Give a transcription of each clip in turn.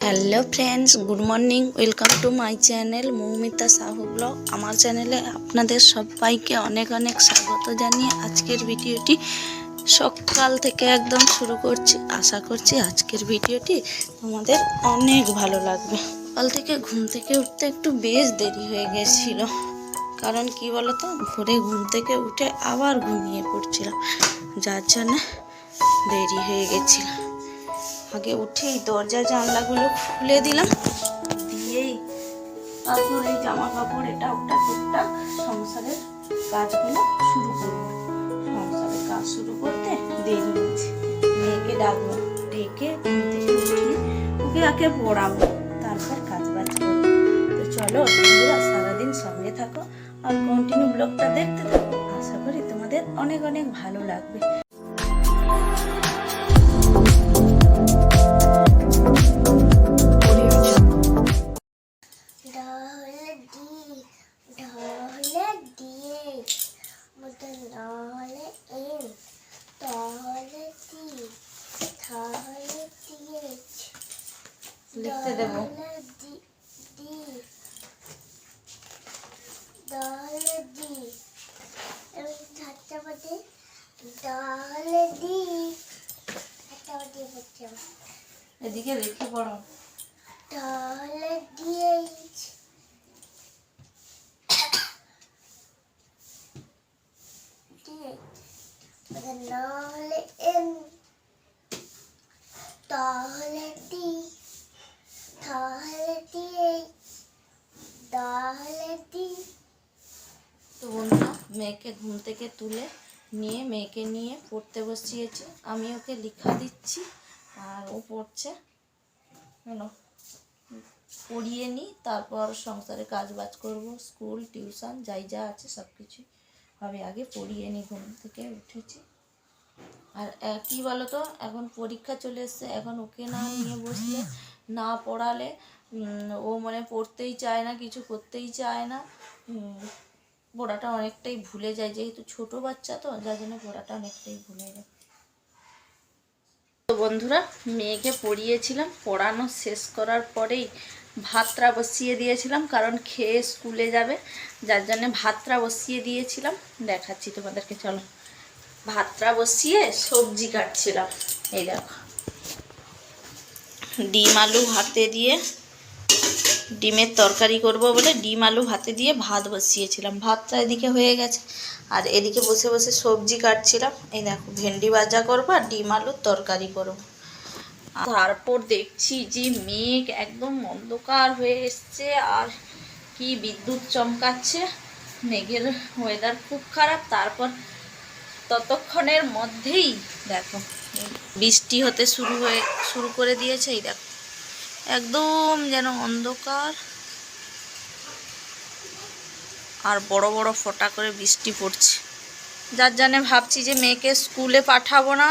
Hello friends, good morning. Welcome to my channel Moumita Sahu blog. আমার চ্যানেলে আপনাদের সবাইকে অনেক অনেক স্বাগত জানিয়ে আজকের ভিডিওটি সকাল থেকে একদম শুরু করছি। আশা করছি আজকের ভিডিওটি তোমাদের অনেক ভালো লাগবে। সকাল থেকে ঘুম থেকে উঠতে একটু বেশ দেরি হয়ে গেছিলো, কারণ কি বলতো, ভোরে ঘুম থেকে উঠে আবার ঘুমিয়ে পড়ছিলাম, যার জন্য দেরি হয়ে গেছিল। আগে উঠেই দরজা জানলাগুলো খুলে দিলাম, দিয়েই তারপর এই জামা কাপড় এটা ওটা টুকটাক সংসারের কাজগুলো শুরু করবো। সংসারের কাজ শুরু করতে দেরি হচ্ছে। মেয়েকে ডাকবো, ডেকে ঘুম থেকে উঠিয়ে ওকে আগে পড়াবো, তারপর কাজ বাজ করবো। তো চলো বন্ধুরা, সারাদিন সঙ্গে থাকো আর কন্টিনিউ ব্লগটা দেখতে থাকো। আশা করি তোমাদের অনেক অনেক ভালো লাগবে। লিখতে দেবো। এদিকে লিখে পড়ো। তো বন্ধুরা, মেয়েকে ঘুম থেকে তুলে নিয়ে মেয়েকে নিয়ে পড়তে বসিয়েছি। আমি ওকে লেখা দিচ্ছি আর ও পড়ছে। পড়িয়ে নিই, তারপর সংসারে কাজ বাজ করবো, স্কুল টিউশন যাই যা আছে সব কিছুই হবে। আগে পড়িয়ে নিই, ঘুম থেকে উঠেছি। আর কি বলতো, এখন পরীক্ষা চলে এসছে, এখন ওকে না নিয়ে বসলে, না পড়ালে ও মানে পড়তেই চায় না, কিছু করতেই চায় না। পড়াটা অনেকটাই ভুলে যায়, যেহেতু ছোট বাচ্চা তো, যার জন্য পড়াটা অনেকটাই ভুলে যায়। তো বন্ধুরা, মেয়েকে পড়িয়েছিলাম, পড়ানো শেষ করার পরেই ভাতটা বসিয়ে দিয়েছিলাম, কারণ খেয়ে স্কুলে যাবে, যার জন্য ভাতটা বসিয়ে দিয়েছিলাম। দেখাচ্ছি তোমাদেরকে, চলো। ভাতটা বসিয়ে সবজি কাটছিলাম। এই দেখো, ডিম আলু ভাতে দিয়ে, ডিমের তরকারি করব বলে ডিম আলু ভাতে দিয়ে ভাত বসিয়েছিলাম। ভাতটা এদিকে হয়ে গেছে, আর এদিকে বসে বসে সবজি কাটছিলাম। এই দেখো, ভেন্ডি ভাজা করবো আর ডিম আলুর তরকারি করব। তারপর দেখছি যে মেঘ একদম অন্ধকার হয়ে এসছে, আর কি বিদ্যুৎ চমকাচ্ছে। মেঘের ওয়েদার খুব খারাপ। তারপর ততক্ষণের মধ্যেই দেখো বৃষ্টি হতে শুরু করে দিয়েছে। এই দেখো, একদম যেন অন্ধকার, আর বড় বড় ফোঁটা করে বৃষ্টি পড়ছে। যার জন্যে ভাবছি যে মেয়েকে স্কুলে পাঠাবো না,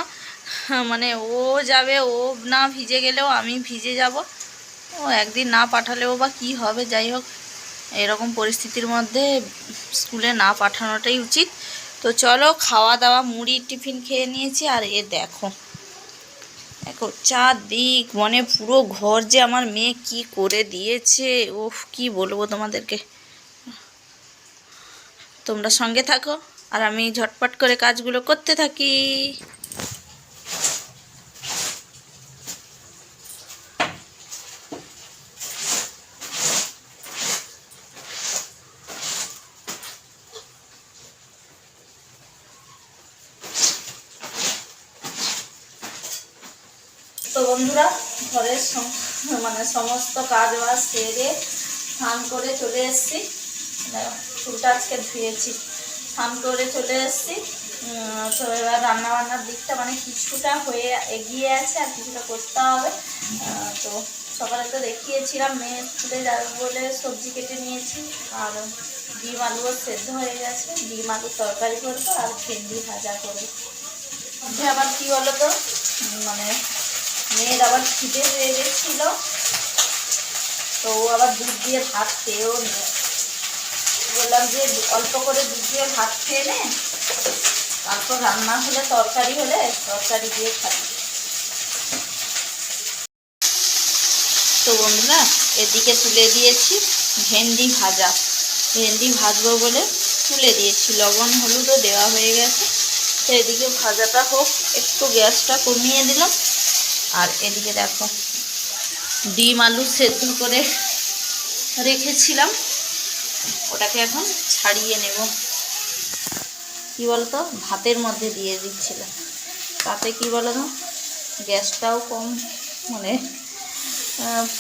মানে ও যাবে, ও না ভিজে গেলেও আমি ভিজে যাব। ও একদিন না পাঠালেও বা কী হবে, যাই হোক, এরকম পরিস্থিতির মধ্যে স্কুলে না পাঠানোটাই উচিত। তো চলো, খাওয়া দাওয়া, মুড়ি টিফিন খেয়ে নিয়েছি। আর এ দেখো দেখো চারদিক, মানে পুরো ঘর যে আমার মেয়ে কি করে দিয়েছে, ওফ কি বলবো তোমাদেরকে। তোমরা সঙ্গে থাকো আর আমি ঝটপট করে কাজগুলো করতে থাকি। তো বন্ধুরা, ঘরের মানে সমস্ত কাজ বাজ সেরে স্নান করে চলে এসেছি। চুলটা আজকে ধুয়েছি, স্নান করে চলে এসেছি। তো এবার রান্নাবান্নার দিকটা মানে কিছুটা হয়ে এগিয়ে আছে, আর কিছুটা করতে হবে। তো সকালে তো দেখিয়েছিলাম মেয়ে স্কুলে যাবে বলে সবজি কেটে নিয়েছি, আর ডিম আলুও সেদ্ধ হয়ে গেছে। ডিম আলুর তরকারি করবো আর ভেন্ডি ভাজা করবো। আবার কি বলো তো, মানে মেয়ের আবার খিদে হয়ে গেছিল, তো ও আবার দুধ দিয়ে ভাত খেয়েও নিয়ে, বললাম যে অল্প করে দুধ দিয়ে ভাত খেয়ে নে, তারপর রান্না হলে তরকারি হলে তরকারি দিয়ে খাই। তো তো বন্ধুরা এদিকে তুলে দিয়েছি ভেন্ডি ভাজা, ভেন্ডি ভাজবো বলে তুলে দিয়েছি, লবণ হলুদও দেওয়া হয়ে গেছে। তো এদিকে ভাজাটা হোক, একটু গ্যাসটা কমিয়ে দিলাম। আর এদিকে দেখো ডিম আলু সেদ্ধ করে রেখেছিলাম, ওটাকে এখন ছাড়িয়ে নেব। কি বলতো, ভাতের মধ্যে দিয়ে দিচ্ছিলাম, তাতে কি বলো তো গ্যাসটাও কম মানে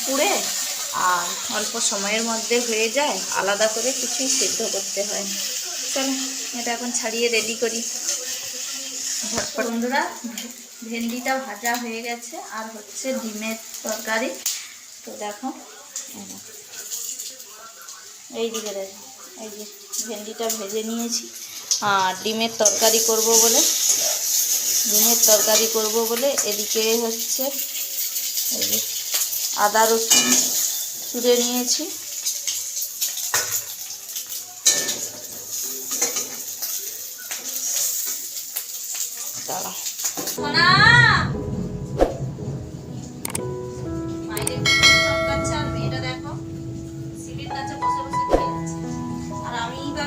পুড়ে, আর অল্প সময়ের মধ্যে হয়ে যায়, আলাদা করে কিছুই সেদ্ধ করতে হয় না। চলো এটা এখন ছাড়িয়ে রেডি করি ঝটপট। বন্ধুরা ভেন্ডিটা ভাজা হয়ে গেছে, আর হচ্ছে ডিমের তরকারি। তো দেখো এই দিকে দেখো, এই যে ভেন্ডিটা ভেজে নিয়েছি, আর ডিমের তরকারি করব বলে এদিকে হচ্ছে এই যে আদা রসুন তুলে নিয়েছি। দাঁড়া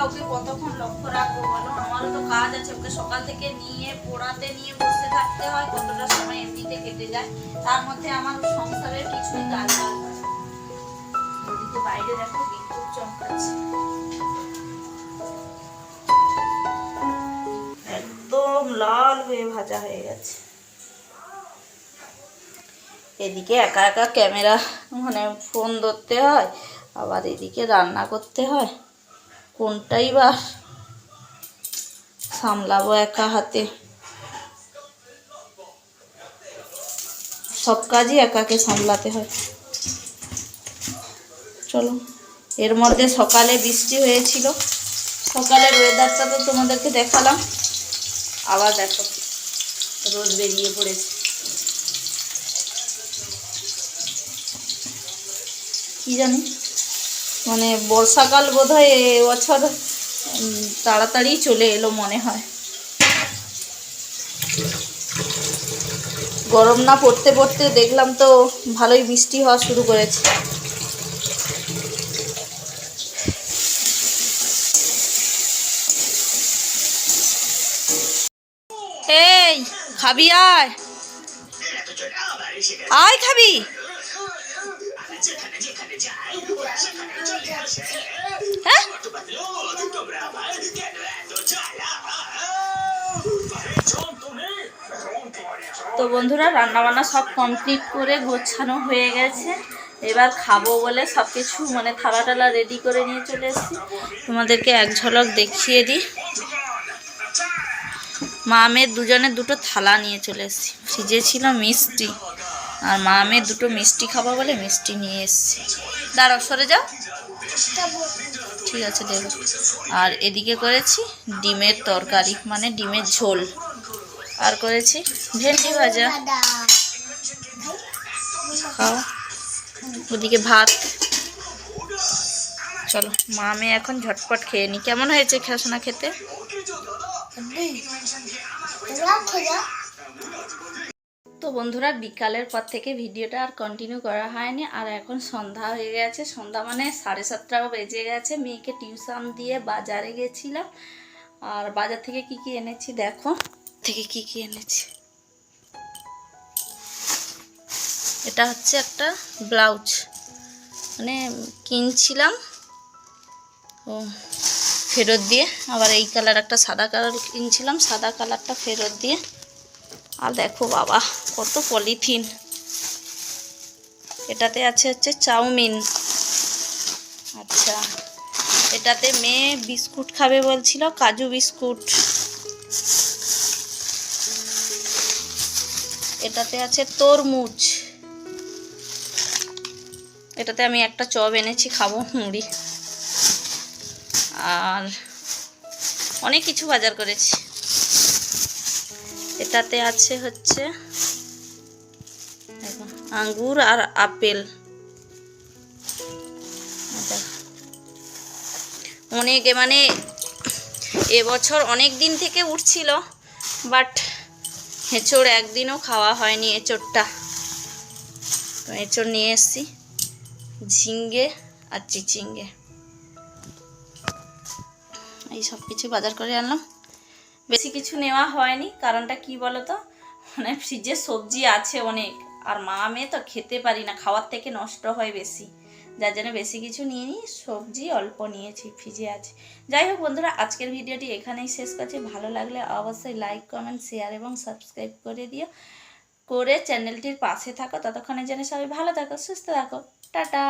ওকে কতক্ষণ লক্ষ্য রাখবো বলো, আমারও তো কাজ আছে, ওকে সকাল থেকে নিয়ে পড়াতে নিয়ে বসে থাকতে হয়, কতটা সময় এমনিতে কেটে যায়, তার মধ্যে আমার সংসারের কিছুই কাজ হয় না। ওদিকে বাইরে দেখো বিদ্যুৎ চমকাচ্ছে, একদম লাল হয়ে ভাজা হয়ে গেছে। এদিকে একা একা ক্যামেরা মানে ফোন ধরতে হয়, আবার এদিকে রান্না করতে হয়, কোনটাই বা সামলাবো একা হাতে, সব কাজই একাকে সামলাতে হয়। চলো, এর মধ্যে সকালে বৃষ্টি হয়েছিল, সকালের ওয়েদারটা তো তোমাদেরকে দেখালাম, আবার দেখো রোদ বেরিয়ে পড়েছে। কি জানি মানে বর্ষাকাল বোধহয় এবছর তাড়াতাড়ি চলে এলো মনে হয়। গরম না পড়তে পড়তে দেখলাম তো ভালোই বৃষ্টি হওয়া শুরু করেছে। এই খাবি, আয় আয় খাবি। হ্যাঁ তো বন্ধুরা রান্নাবান্না সব কমপ্লিট করে গোছানো হয়ে গেছে, এবার খাবো বলে সব কিছু মানে থালা টালা রেডি করে নিয়ে চলে এসেছি। তোমাদেরকে এক ঝলক দেখিয়ে দিই, মা মেয়ের দুজনের দুটো থালা নিয়ে চলে এসেছি, ফ্রিজে ছিল মিষ্টি, আর মা মেয়ের দুটো মিষ্টি খাবো বলে মিষ্টি নিয়ে এসেছি। দাঁড়াও সরে যাও, ঠিক আছে দেবো। আর এদিকে করেছি ডিমের তরকারি মানে ডিমের ঝোল, আর করেছি ভেন্ডি ভাজা, খাও। ওদিকে ভাত। চলো মা মেয়ে এখন ঝটপট খেয়ে নি। কেমন হয়েছে খেলাশোনা খেতে? তো বন্ধুরা বিকালের পর থেকে ভিডিওটা আর কন্টিনিউ করা হয়নি, আর এখন সন্ধ্যা হয়ে গেছে, সন্ধ্যা মানে 7:30 বেজে গেছে। মেয়েকে টিউশন দিয়ে বাজারে গেছিলাম, আর বাজার থেকে কি কি এনেছি দেখো, এনেছি এটা হচ্ছে একটা ব্লাউজ, মানে কিনছিলাম ও ফেরত দিয়ে, আবার এই কালার একটা সাদা কালার কিনছিলাম, সাদা কালারটা ফেরত দিয়ে। আর দেখো বাবা কত পলিথিন, এটাতে আছে হচ্ছে চাউমিন। আচ্ছা, এটাতে মেয়ে বিস্কুট খাবে বলছিল, কাজু বিস্কুট। এটাতে আছে তরমুজ, এটাতে আমি একটা চপ এনেছি খাবো মুড়ি, আর অনেক কিছু বাজার করেছি। এটাতে আছে হচ্ছে দেখো আঙ্গুর আর আপেল, অনেক মানে এবছর অনেক দিন থেকে উঠছিল, বাট এঁচড় একদিনও খাওয়া হয়নি, এঁচড়টা তো এঁচড় নিয়ে এসেছি। ঝিঙ্গে আর চিচিঙ্গে, এই সব কিছু বাজার করে আনলাম। বেশি কিছু নেওয়া হয়নি, কারণটা কি বলো তো, মানে ফ্রিজে সবজি আছে অনেক, আর মা মেয়ে তো খেতে পারি না, খাওয়ার থেকে নষ্ট হয় বেশি, যার জন্য বেশি কিছু নিয়ে নিই, সবজি অল্প নিয়েছি, ফ্রিজে আছে। যাই হোক বন্ধুরা, আজকের ভিডিওটি এখানেই শেষ করছি। ভালো লাগলে অবশ্যই লাইক, কমেন্ট, শেয়ার এবং সাবস্ক্রাইব করে দিও, করে চ্যানেলটির পাশে থাকো। ততক্ষণে যেন সবাই ভালো থাকো, সুস্থ থাকো। টাটা।